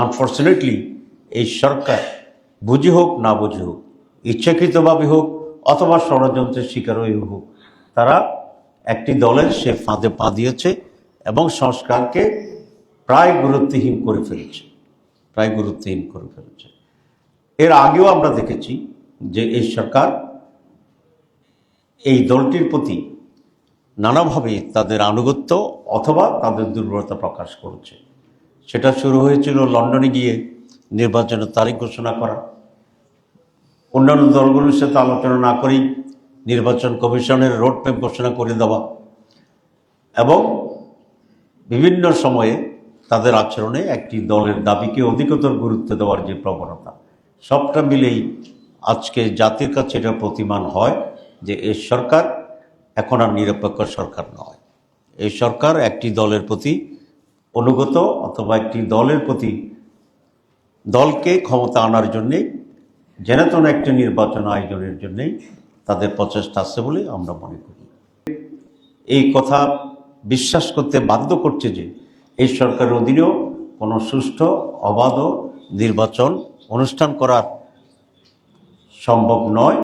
Unfortunately এই সরকার বুঝি হোক না বুঝি হোক, ইচ্ছাকৃতভাবে হোক অথবা ষড়যন্ত্রের শিকার হয়ে হোক, তারা একটি দলের সে ফাঁদে পা দিয়েছে এবং সংস্কারকে প্রায় গুরুত্বহীন করে ফেলেছে, প্রায় গুরুত্বহীন করে ফেলেছে। এর আগেও আমরা দেখেছি যে এই সরকার এই দলটির প্রতি নানাভাবে তাদের আনুগত্য অথবা তাদের দুর্বলতা প্রকাশ করেছে। সেটা শুরু হয়েছিল লন্ডনে গিয়ে নির্বাচনের তারিখ ঘোষণা করা, অন্যান্য দলগুলোর সাথে আলোচনা না করেই নির্বাচন কমিশনের রোডম্যাপ ঘোষণা করে দেওয়া এবং বিভিন্ন সময়ে তাদের আচরণে একটি দলের দাবিকে অধিকতর গুরুত্ব দেওয়ার যে প্রবণতা, সবটা মিলেই আজকে জাতির কাছে এটা প্রতিমান হয় যে এই সরকার এখন আর নিরপেক্ষ সরকার নয়। এই সরকার একটি দলের প্রতি অনুগত অথবা একটি দলের প্রতি দলকে ক্ষমতা আনার জন্যে যেন একটি নির্বাচন আয়োজনের জন্যেই তাদের প্রচেষ্টা আছে বলে আমরা মনে করি। এই কথা বিশ্বাস করতে বাধ্য করছে যে এই সরকারের অধীনেও কোনো সুষ্ঠু অবাধ নির্বাচন অনুষ্ঠান করা সম্ভব নয়।